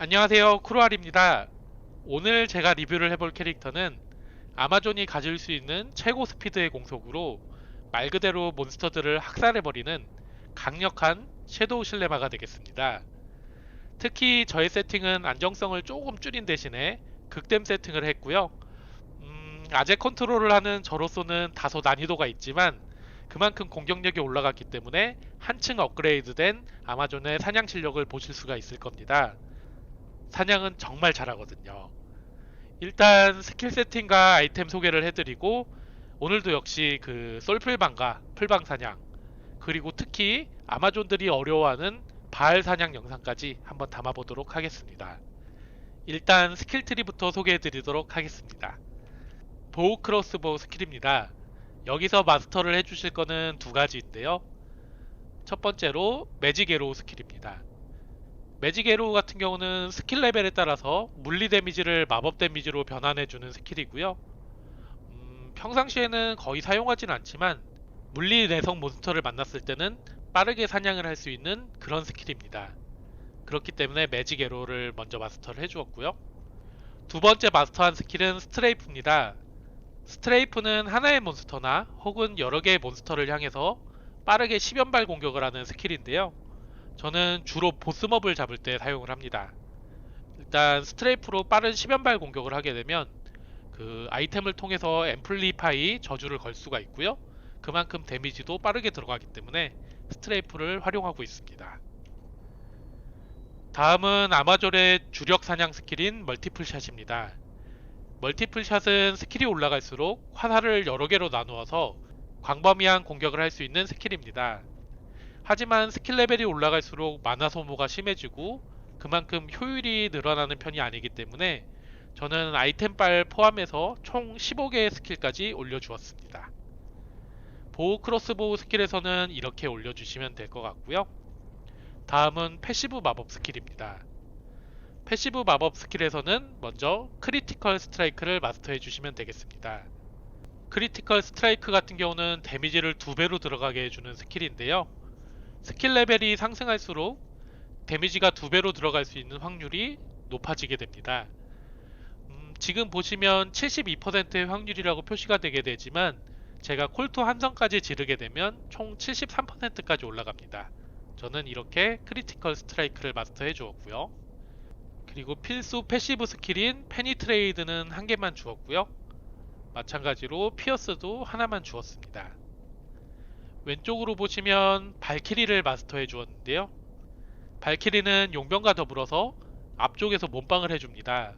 안녕하세요, 쿠루알입니다. 오늘 제가 리뷰를 해볼 캐릭터는 아마존이 가질 수 있는 최고 스피드의 공속으로 말 그대로 몬스터들을 학살해버리는 강력한 섀도우 실레마가 되겠습니다. 특히 저의 세팅은 안정성을 조금 줄인 대신에 극댐 세팅을 했고요. 아재 컨트롤을 하는 저로서는 다소 난이도가 있지만 그만큼 공격력이 올라갔기 때문에 한층 업그레이드된 아마존의 사냥 실력을 보실 수가 있을 겁니다. 사냥은 정말 잘하거든요. 일단 스킬 세팅과 아이템 소개를 해드리고 오늘도 역시 그 솔풀방과 풀방 사냥 그리고 특히 아마존들이 어려워하는 바알 사냥 영상까지 한번 담아보도록 하겠습니다. 일단 스킬 트리부터 소개해드리도록 하겠습니다. 보우 크로스보우 스킬입니다. 여기서 마스터를 해주실 거는 두 가지인데요. 첫 번째로 매직 에로우 스킬입니다. 매직 에로우 같은 경우는 스킬 레벨에 따라서 물리 데미지를 마법 데미지로 변환해주는 스킬이고요. 평상시에는 거의 사용하진 않지만 물리 내성 몬스터를 만났을 때는 빠르게 사냥을 할 수 있는 그런 스킬입니다. 그렇기 때문에 매직 에로우를 먼저 마스터를 해주었고요. 두 번째 마스터한 스킬은 스트레이프입니다. 스트레이프는 하나의 몬스터나 혹은 여러 개의 몬스터를 향해서 빠르게 10연발 공격을 하는 스킬인데요. 저는 주로 보스몹을 잡을 때 사용을 합니다. 일단 스트레이프로 빠른 10연발 공격을 하게 되면 그 아이템을 통해서 앰플리파이 저주를 걸 수가 있고요. 그만큼 데미지도 빠르게 들어가기 때문에 스트레이프를 활용하고 있습니다. 다음은 아마존의 주력 사냥 스킬인 멀티플샷입니다. 멀티플샷은 스킬이 올라갈수록 화살을 여러 개로 나누어서 광범위한 공격을 할 수 있는 스킬입니다. 하지만 스킬 레벨이 올라갈수록 마나 소모가 심해지고 그만큼 효율이 늘어나는 편이 아니기 때문에 저는 아이템빨 포함해서 총 15개의 스킬까지 올려주었습니다. 보우 크로스보우 스킬에서는 이렇게 올려주시면 될 것 같고요. 다음은 패시브 마법 스킬입니다. 패시브 마법 스킬에서는 먼저 크리티컬 스트라이크를 마스터해 주시면 되겠습니다. 크리티컬 스트라이크 같은 경우는 데미지를 2배로 들어가게 해주는 스킬인데요. 스킬 레벨이 상승할수록 데미지가 2배로 들어갈 수 있는 확률이 높아지게 됩니다. 지금 보시면 72%의 확률이라고 표시가 되게 되지만 제가 콜투 함성까지 지르게 되면 총 73%까지 올라갑니다. 저는 이렇게 크리티컬 스트라이크를 마스터해 주었고요. 그리고 필수 패시브 스킬인 페니트레이드는 한 개만 주었고요. 마찬가지로 피어스도 하나만 주었습니다. 왼쪽으로 보시면 발키리를 마스터해 주었는데요. 발키리는 용병과 더불어서 앞쪽에서 몸빵을 해줍니다.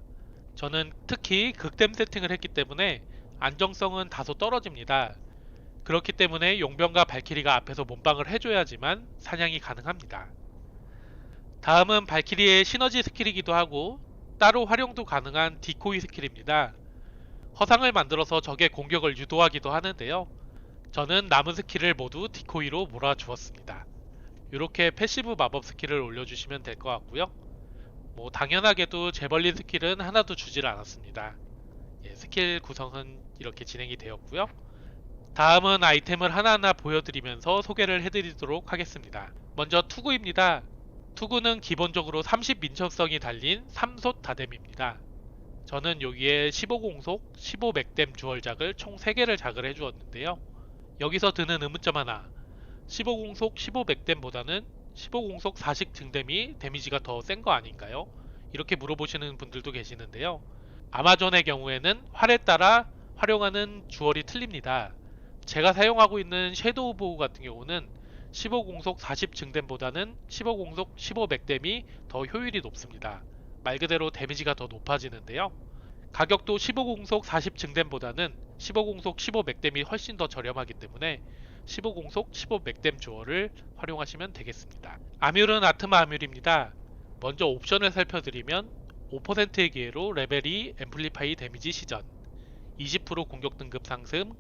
저는 특히 극댐 세팅을 했기 때문에 안정성은 다소 떨어집니다. 그렇기 때문에 용병과 발키리가 앞에서 몸빵을 해줘야지만 사냥이 가능합니다. 다음은 발키리의 시너지 스킬이기도 하고 따로 활용도 가능한 디코이 스킬입니다. 허상을 만들어서 적의 공격을 유도하기도 하는데요. 저는 남은 스킬을 모두 디코이로 몰아주었습니다. 이렇게 패시브 마법 스킬을 올려주시면 될 것 같고요. 당연하게도 재벌린 스킬은 하나도 주질 않았습니다. 스킬 구성은 이렇게 진행이 되었고요. 다음은 아이템을 하나하나 보여드리면서 소개를 해드리도록 하겠습니다. 먼저 투구입니다. 투구는 기본적으로 30 민첩성이 달린 3솥 다뎀입니다. 저는 여기에 15공속, 15맥댐 주얼작을 총 3개를 작을 해주었는데요. 여기서 드는 의문점 하나, 15공속 15맥댐보다는 15공속 4식 증댐이 데미지가 더 센 거 아닌가요? 이렇게 물어보시는 분들도 계시는데요. 아마존의 경우에는 활에 따라 활용하는 주얼이 틀립니다. 제가 사용하고 있는 섀도우 보우 같은 경우는 15공속 40 증댐보다는 15공속 15맥댐이 더 효율이 높습니다. 말 그대로 데미지가 더 높아지는데요. 가격도 15공속 40 증댐보다는 15공속 15맥댐이 훨씬 더 저렴하기 때문에 15공속 15맥댐 주얼을 활용하시면 되겠습니다. 아뮬은 아트마 아뮬입니다. 먼저 옵션을 살펴드리면 5%의 기회로 레벨 2 앰플리파이 데미지 시전, 20% 공격 등급 상승,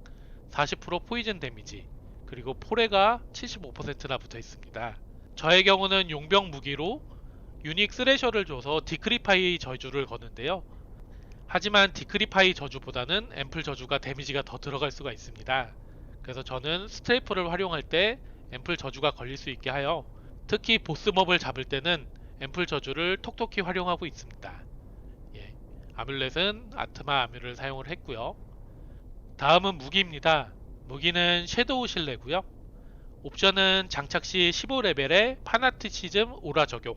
40% 포이즌 데미지, 그리고 포레가 75%나 붙어 있습니다. 저의 경우는 용병 무기로 유닉 스레셔를 줘서 디크리파이 저주를 거는데요. 하지만 디크리파이 저주보다는 앰플 저주가 데미지가 더 들어갈 수가 있습니다. 그래서 저는 스트레이프를 활용할 때 앰플 저주가 걸릴 수 있게 하여 특히 보스몹을 잡을 때는 앰플 저주를 톡톡히 활용하고 있습니다. 예, 아뮬렛은 아트마 아뮬을 사용을 했고요. 다음은 무기입니다. 무기는 섀도우 실내고요. 옵션은 장착 시 15레벨의 파나티시즘 오라 적용,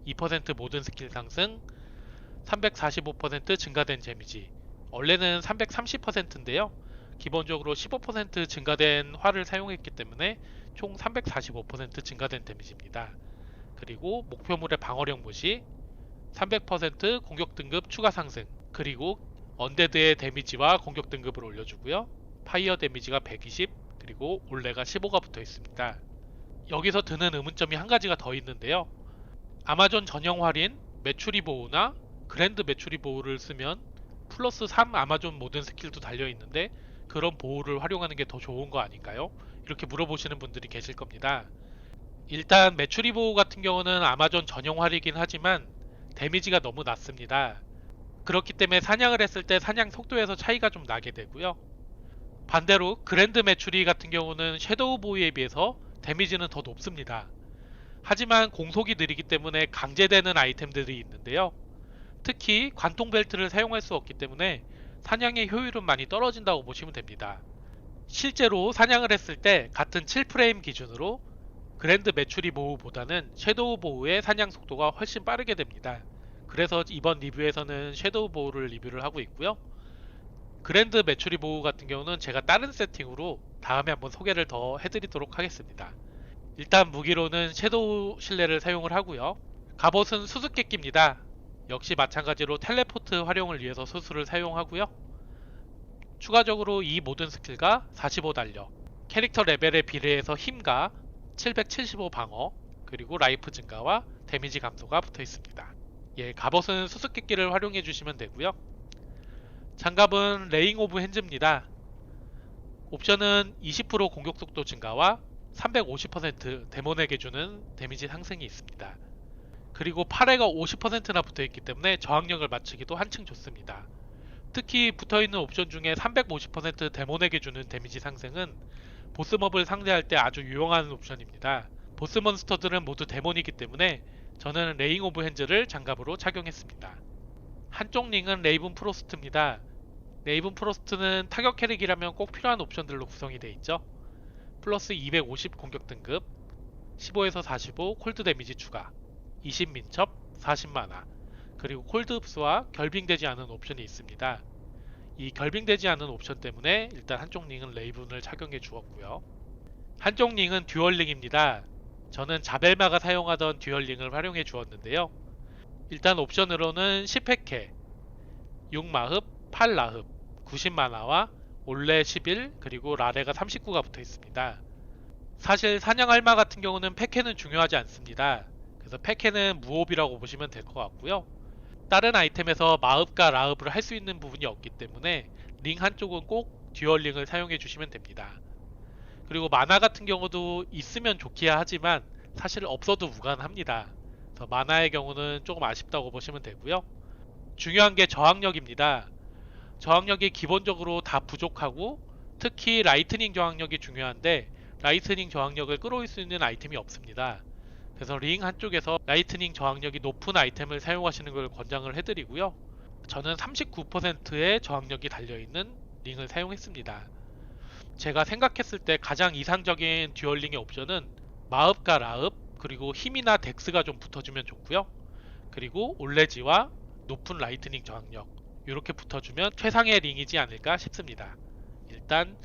2% 모든 스킬 상승, 345% 증가된 데미지. 원래는 330%인데요. 기본적으로 15% 증가된 활을 사용했기 때문에 총 345% 증가된 데미지입니다. 그리고 목표물의 방어력 무시, 300% 공격 등급 추가 상승, 그리고 언데드의 데미지와 공격 등급을 올려주고요. 파이어 데미지가 120, 그리고 올레가 15가 붙어 있습니다. 여기서 드는 의문점이 한 가지가 더 있는데요. 아마존 전용 활인 메추리 보호나 그랜드 메추리 보호를 쓰면 플러스 3 아마존 모든 스킬도 달려 있는데 그런 보호를 활용하는 게 더 좋은 거 아닌가요? 이렇게 물어보시는 분들이 계실 겁니다. 일단 메추리 보호 같은 경우는 아마존 전용 활이긴 하지만 데미지가 너무 낮습니다. 그렇기 때문에 사냥을 했을 때 사냥 속도에서 차이가 좀 나게 되고요. 반대로 그랜드 메추리 같은 경우는 섀도우 보이에 비해서 데미지는 더 높습니다. 하지만 공속이 느리기 때문에 강제되는 아이템들이 있는데요. 특히 관통 벨트를 사용할 수 없기 때문에 사냥의 효율은 많이 떨어진다고 보시면 됩니다. 실제로 사냥을 했을 때 같은 7프레임 기준으로 그랜드 메추리 보호보다는 섀도우 보호의 사냥 속도가 훨씬 빠르게 됩니다. 그래서 이번 리뷰에서는 섀도우 보호를 리뷰를 하고 있고요. 그랜드 메추리 보호 같은 경우는 제가 다른 세팅으로 다음에 한번 소개를 더 해드리도록 하겠습니다. 일단 무기로는 섀도우 실내를 사용을 하고요. 갑옷은 수수께끼입니다. 역시 마찬가지로 텔레포트 활용을 위해서 수수를 사용하고요. 추가적으로 이 모든 스킬과 45 달력, 캐릭터 레벨에 비례해서 힘과 775 방어, 그리고 라이프 증가와 데미지 감소가 붙어 있습니다. 예, 갑옷은 수수께끼를 활용해 주시면 되고요. 장갑은 레잉 오브 핸즈입니다. 옵션은 20% 공격 속도 증가와 350% 데몬에게 주는 데미지 상승이 있습니다. 그리고 팔에가 50%나 붙어있기 때문에 저항력을 맞추기도 한층 좋습니다. 특히 붙어있는 옵션 중에 350% 데몬에게 주는 데미지 상승은 보스몹을 상대할 때 아주 유용한 옵션입니다. 보스 몬스터들은 모두 데몬이기 때문에 저는 레잉 오브 핸즈를 장갑으로 착용했습니다. 한쪽 링은 레이븐 프로스트입니다. 레이븐 프로스트는 타격 캐릭이라면 꼭 필요한 옵션들로 구성이 되어 있죠. 플러스 250 공격 등급, 15에서 45 콜드 데미지 추가, 20 민첩, 40 마나, 그리고 콜드 흡수와 결빙되지 않은 옵션이 있습니다. 이 결빙되지 않은 옵션 때문에 일단 한쪽 링은 레이븐을 착용해 주었고요. 한쪽 링은 듀얼 링입니다. 저는 자벨마가 사용하던 듀얼 링을 활용해 주었는데요. 일단 옵션으로는 10회캐, 6마흡, 8라흡, 90마나와 올레 11, 그리고 라레가 39가 붙어 있습니다. 사실 사냥 할마 같은 경우는 패캐는 중요하지 않습니다. 그래서 패캐는 무옵이라고 보시면 될 것 같고요. 다른 아이템에서 마흡과 라흡을 할 수 있는 부분이 없기 때문에 링 한쪽은 꼭 듀얼 링을 사용해 주시면 됩니다. 그리고 마나 같은 경우도 있으면 좋기야 하지만 사실 없어도 무관합니다. 그래서 마나의 경우는 조금 아쉽다고 보시면 되고요. 중요한 게 저항력입니다. 저항력이 기본적으로 다 부족하고 특히 라이트닝 저항력이 중요한데 라이트닝 저항력을 끌어올 수 있는 아이템이 없습니다. 그래서 링 한쪽에서 라이트닝 저항력이 높은 아이템을 사용하시는 걸 권장을 해드리고요. 저는 39%의 저항력이 달려있는 링을 사용했습니다. 제가 생각했을 때 가장 이상적인 듀얼링의 옵션은 마흡과 라흡, 그리고 힘이나 덱스가 좀 붙어주면 좋고요. 그리고 올레지와 높은 라이트닝 저항력, 이렇게 붙어주면 최상의 링이지 않을까 싶습니다. 일단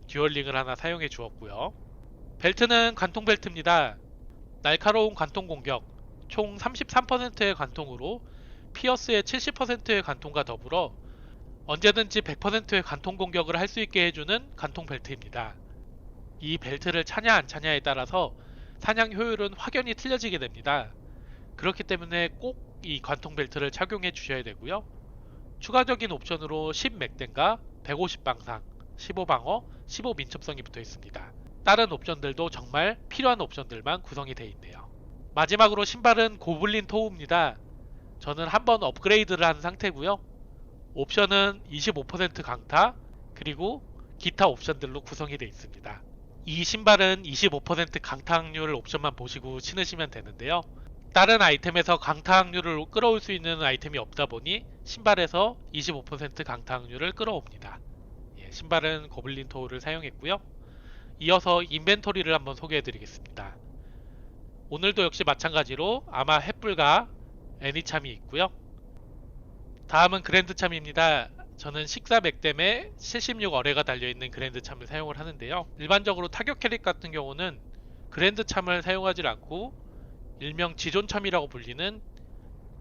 듀얼링을 하나 사용해 주었고요. 벨트는 관통 벨트입니다. 날카로운 관통 공격, 총 33%의 관통으로 피어스의 70%의 관통과 더불어 언제든지 100%의 관통 공격을 할 수 있게 해주는 관통 벨트입니다. 이 벨트를 차냐 안 차냐에 따라서 사냥 효율은 확연히 틀려지게 됩니다. 그렇기 때문에 꼭 이 관통 벨트를 착용해 주셔야 되고요. 추가적인 옵션으로 10 맥댐과 150 방상, 15 방어, 15 민첩성이 붙어 있습니다. 다른 옵션들도 정말 필요한 옵션들만 구성이 되어 있네요. 마지막으로 신발은 고블린 토우입니다. 저는 한번 업그레이드를 한 상태고요. 옵션은 25% 강타, 그리고 기타 옵션들로 구성이 되어 있습니다. 이 신발은 25% 강타 확률 옵션만 보시고 신으시면 되는데요. 다른 아이템에서 강타 확률을 끌어올 수 있는 아이템이 없다 보니 신발에서 25% 강타 확률을 끌어옵니다. 예, 신발은 고블린 토우를 사용했고요. 이어서 인벤토리를 한번 소개해 드리겠습니다. 오늘도 역시 마찬가지로 아마 횃불과 애니참이 있고요. 다음은 그랜드참입니다. 저는 식사 맥댐에 76어뢰가 달려있는 그랜드참을 사용을 하는데요. 일반적으로 타격 캐릭 같은 경우는 그랜드참을 사용하지 않고 일명 지존참이라고 불리는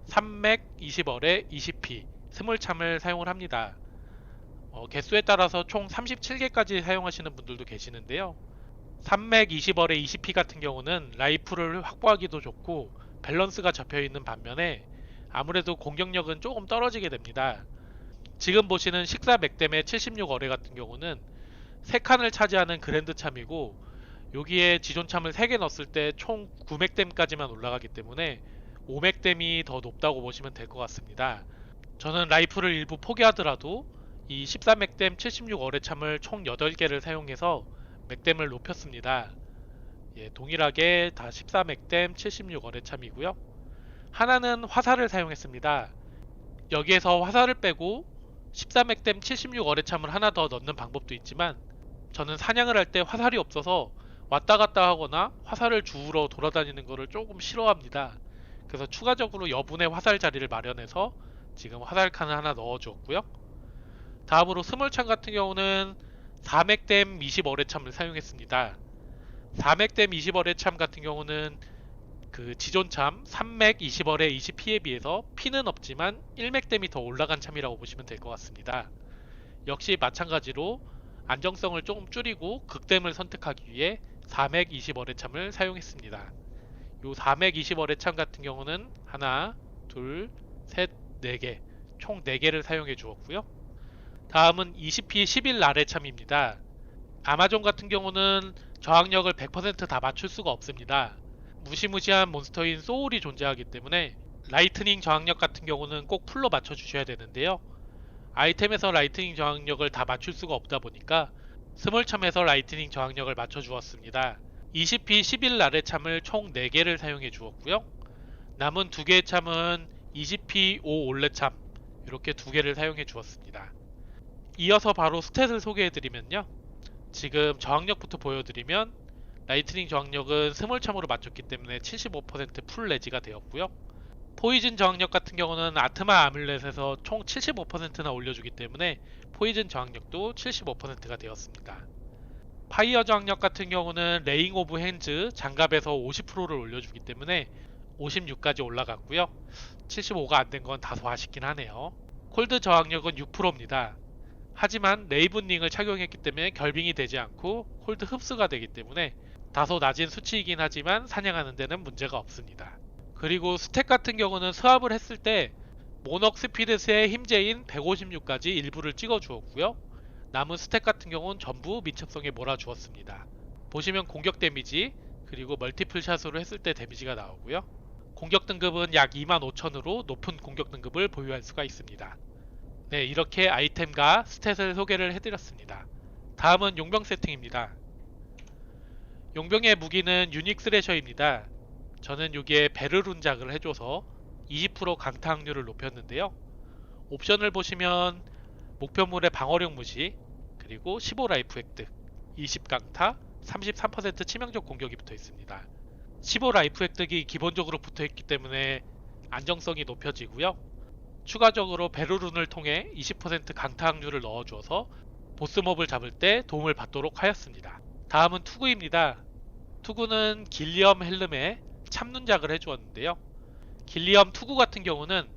3맥 20어뢰 20P 스몰참을 사용을 합니다. 개수에 따라서 총 37개까지 사용하시는 분들도 계시는데요. 3맥 20어뢰 20P 같은 경우는 라이플을 확보하기도 좋고 밸런스가 잡혀있는 반면에 아무래도 공격력은 조금 떨어지게 됩니다. 지금 보시는 식사 맥댐의 76어뢰 같은 경우는 3칸을 차지하는 그랜드 참이고 여기에 지존참을 3개 넣었을 때 총 9맥댐까지만 올라가기 때문에 5맥댐이 더 높다고 보시면 될 것 같습니다. 저는 라이플을 일부 포기하더라도 이 14맥댐 76어뢰 참을 총 8개를 사용해서 맥댐을 높였습니다. 예, 동일하게 다 14맥댐 76어뢰 참이고요. 하나는 화살을 사용했습니다. 여기에서 화살을 빼고 14맥댐 76어뢰 참을 하나 더 넣는 방법도 있지만 저는 사냥을 할 때 화살이 없어서 왔다 갔다 하거나 화살을 주우러 돌아다니는 것을 조금 싫어합니다. 그래서 추가적으로 여분의 화살 자리를 마련해서 지금 화살칸을 하나 넣어주었고요. 다음으로 스몰창 같은 경우는 4맥댐 20어뢰 참을 사용했습니다. 4맥댐 20어뢰 참 같은 경우는 그 지존참 3맥 20어뢰 20P에 비해서 P는 없지만 1맥댐이 더 올라간 참이라고 보시면 될 것 같습니다. 역시 마찬가지로 안정성을 조금 줄이고 극댐을 선택하기 위해 4맥 20어뢰 참을 사용했습니다. 요 4맥 20어뢰 참 같은 경우는 하나, 둘, 셋, 4개 총 4개를 사용해 주었고요. 다음은 20P 11 아래 참입니다. 아마존 같은 경우는 저항력을 100% 다 맞출 수가 없습니다. 무시무시한 몬스터인 소울이 존재하기 때문에 라이트닝 저항력 같은 경우는 꼭 풀로 맞춰 주셔야 되는데요. 아이템에서 라이트닝 저항력을 다 맞출 수가 없다 보니까 스몰참에서 라이트닝 저항력을 맞춰 주었습니다. 20P 11 아래 참을 총 4개를 사용해 주었고요. 남은 2개의 참은 20P 5 올레 참 이렇게 2개를 사용해 주었습니다. 이어서 바로 스탯을 소개해 드리면요. 지금 저항력부터 보여드리면 라이트닝 저항력은 스몰참으로 맞췄기 때문에 75%풀 레지가 되었고요. 포이즌 저항력 같은 경우는 아트마 아뮬렛에서 총 75%나 올려주기 때문에 포이즌 저항력도 75%가 되었습니다. 파이어 저항력 같은 경우는 레잉 오브 핸즈 장갑에서 50%를 올려주기 때문에 56까지 올라갔고요. 75가 안 된 건 다소 아쉽긴 하네요. 콜드 저항력은 6%입니다. 하지만 레이븐링을 착용했기 때문에 결빙이 되지 않고 콜드 흡수가 되기 때문에 다소 낮은 수치이긴 하지만 사냥하는 데는 문제가 없습니다. 그리고 스택 같은 경우는 스왑을 했을 때 모넉 스피드스의 힘제인 156까지 일부를 찍어 주었고요. 남은 스택 같은 경우는 전부 민첩성에 몰아 주었습니다. 보시면 공격 데미지 그리고 멀티플 샷으로 했을 때 데미지가 나오고요. 공격 등급은 약 25,000으로 높은 공격 등급을 보유할 수가 있습니다. 네, 이렇게 아이템과 스탯을 소개를 해드렸습니다. 다음은 용병 세팅입니다. 용병의 무기는 유닉 스래셔입니다. 저는 여기에 베르룬작을 해줘서 20% 강타 확률을 높였는데요. 옵션을 보시면 목표물의 방어력 무시, 그리고 15 라이프 획득, 20 강타, 33% 치명적 공격이 붙어 있습니다. 15 라이프 획득이 기본적으로 붙어 있기 때문에 안정성이 높여지고요. 추가적으로 베르룬을 통해 20% 강타 확률을 넣어주어서 보스몹을 잡을 때 도움을 받도록 하였습니다. 다음은 투구입니다. 투구는 길리엄 헬름에 참눈작을 해주었는데요. 길리엄 투구 같은 경우는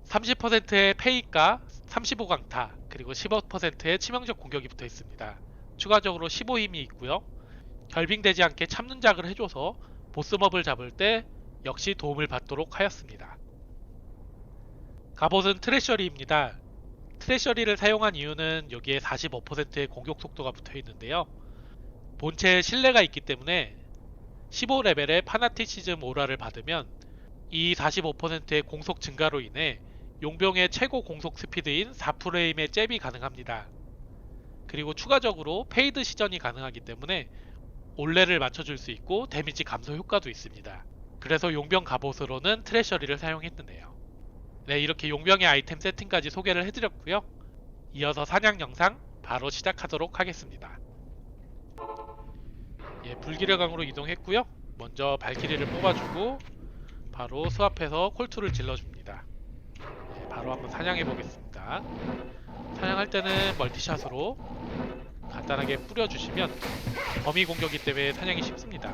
30%의 페이가 35 강타 그리고 15%의 치명적 공격이 붙어 있습니다. 추가적으로 15힘이 있고요. 결빙되지 않게 참눈작을 해줘서 보스몹을 잡을 때 역시 도움을 받도록 하였습니다. 갑옷은 트레셔리입니다. 트레셔리를 사용한 이유는 여기에 45%의 공격 속도가 붙어 있는데요. 본체에 신뢰가 있기 때문에 15레벨의 파나티시즘 오라를 받으면 이 45%의 공속 증가로 인해 용병의 최고 공속 스피드인 4프레임의 잽이 가능합니다. 그리고 추가적으로 페이드 시전이 가능하기 때문에 올레를 맞춰줄 수 있고 데미지 감소 효과도 있습니다. 그래서 용병 갑옷으로는 트레셔리를 사용했는데요. 네, 이렇게 용병의 아이템 세팅까지 소개를 해드렸고요. 이어서 사냥 영상 바로 시작하도록 하겠습니다. 예, 불길의 강으로 이동했고요. 먼저 발키리를 뽑아주고 바로 수앞에서 콜투를 질러줍니다. 예, 바로 한번 사냥해 보겠습니다. 사냥할 때는 멀티샷으로 간단하게 뿌려주시면 범위 공격이기 때문에 사냥이 쉽습니다.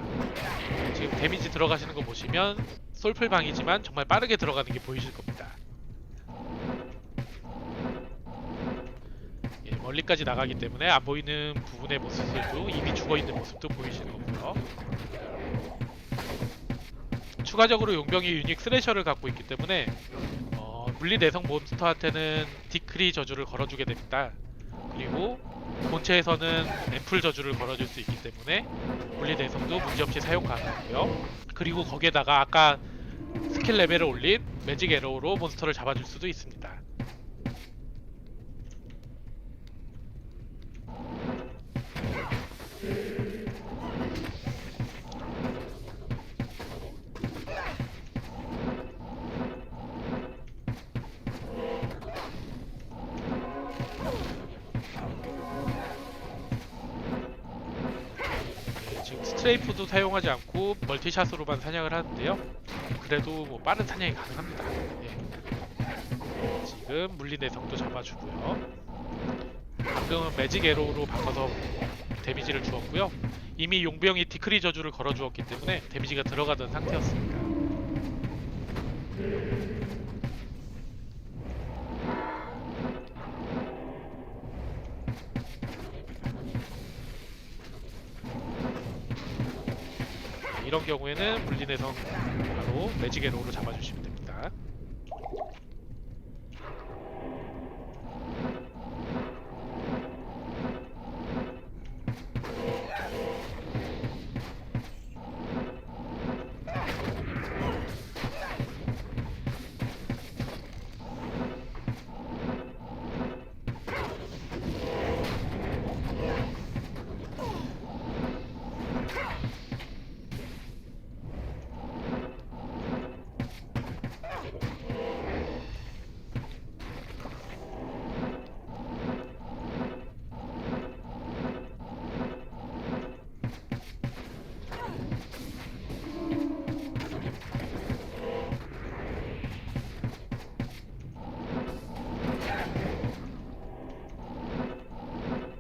지금 데미지 들어가시는 거 보시면 솔플방이지만 정말 빠르게 들어가는 게 보이실 겁니다. 예, 멀리까지 나가기 때문에 안 보이는 부분의 모습들도 이미 죽어있는 모습도 보이실 거고요. 추가적으로 용병이 유닉 스레셔를 갖고 있기 때문에 물리 내성 몬스터한테는 디크리 저주를 걸어주게 됩니다. 그리고 본체에서는 앰플 저주를 걸어줄 수 있기 때문에 물리 내성도 문제없이 사용 가능하고요. 그리고 거기에다가 아까 스킬 레벨을 올린 매직 에로우로 몬스터를 잡아줄 수도 있습니다. 지금 스트레이프도 사용하지 않고 멀티샷으로만 사냥을 하는데요. 그래도 뭐 빠른 사냥이 가능합니다. 예. 지금 물리 내성도 잡아주고요. 방금은 매직 에로우로 바꿔서 데미지를 주었고요. 이미 용병이 디크리 저주를 걸어주었기 때문에 데미지가 들어가던 상태였습니다. 이런 경우에는 물리 내성 바로 매직 에로우로 잡아주시면 됩니다.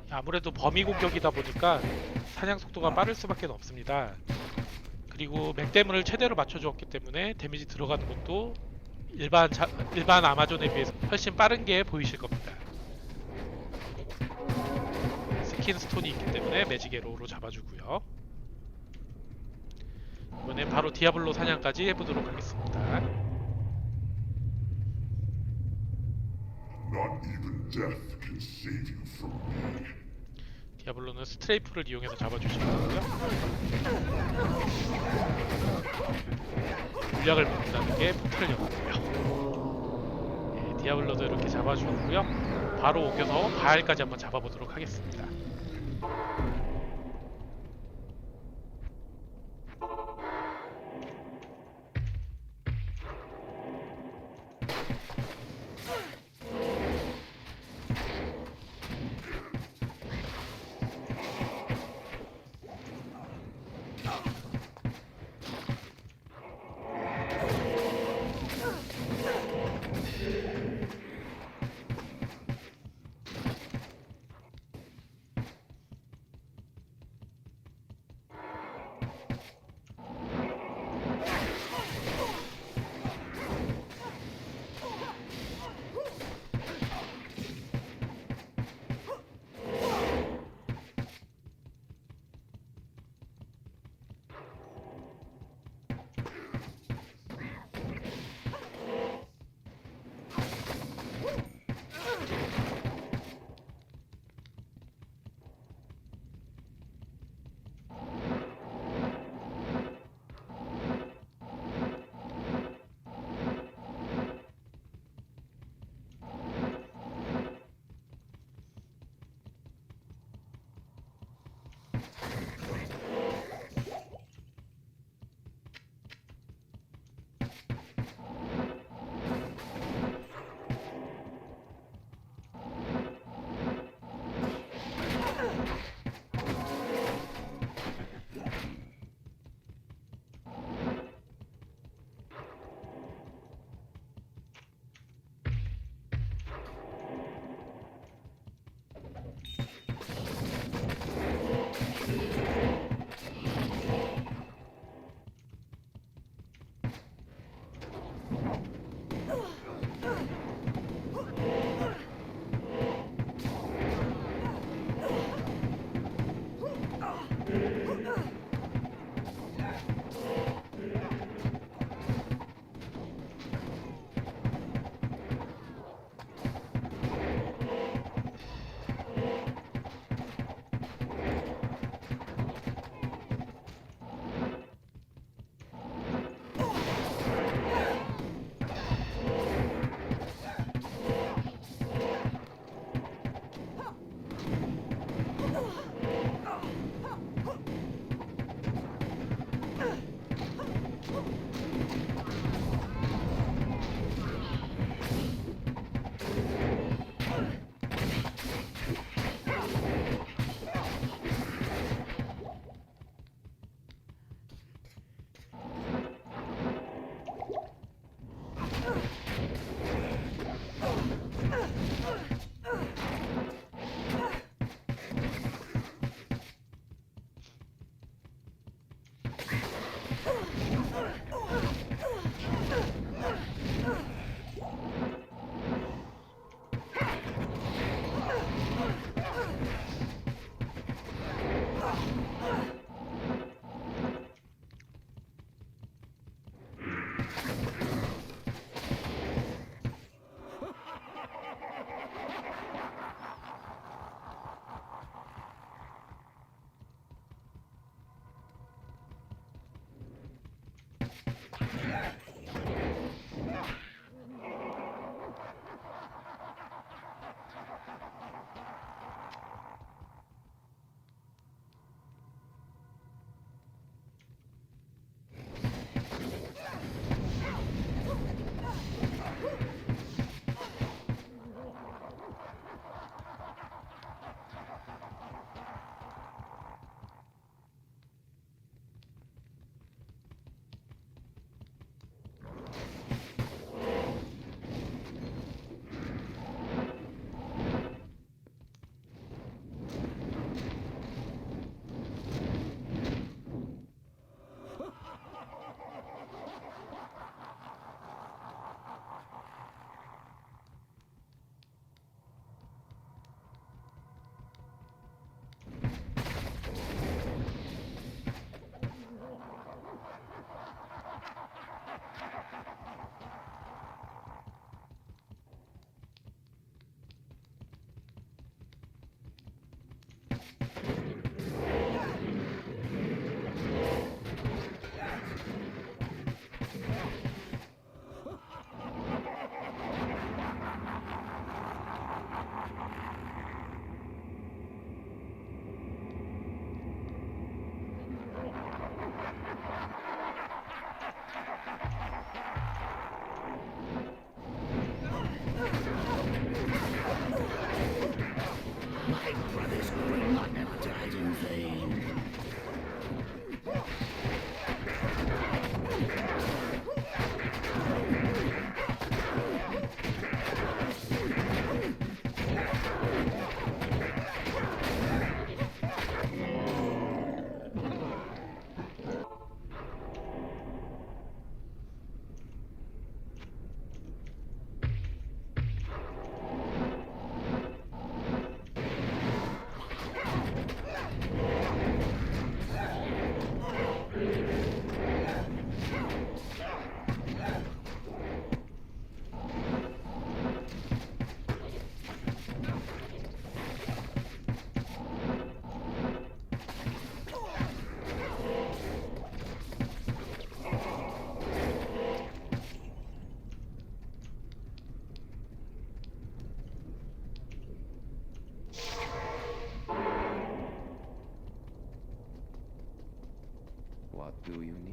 아무래도 범위 공격이다 보니까 사냥 속도가 빠를 수밖에 없습니다. 그리고 맥데물을 최대로 맞춰주었기 때문에 데미지 들어가는 것도 일반 아마존에 비해서 훨씬 빠른 게 보이실 겁니다. 스킨 스톤이 있기 때문에 매직 에로우로 잡아주고요. 이번엔 바로 디아블로 사냥까지 해보도록 하겠습니다. Not even death can save you from me. 디아블로는 스트레이프를 이용해서 잡아주시면 되고요. 물약을 먹는다는 게 포트를 여는고요. 예, 디아블로도 이렇게 잡아주었고요. 바로 옮겨서 바알까지 한번 잡아보도록 하겠습니다. Do you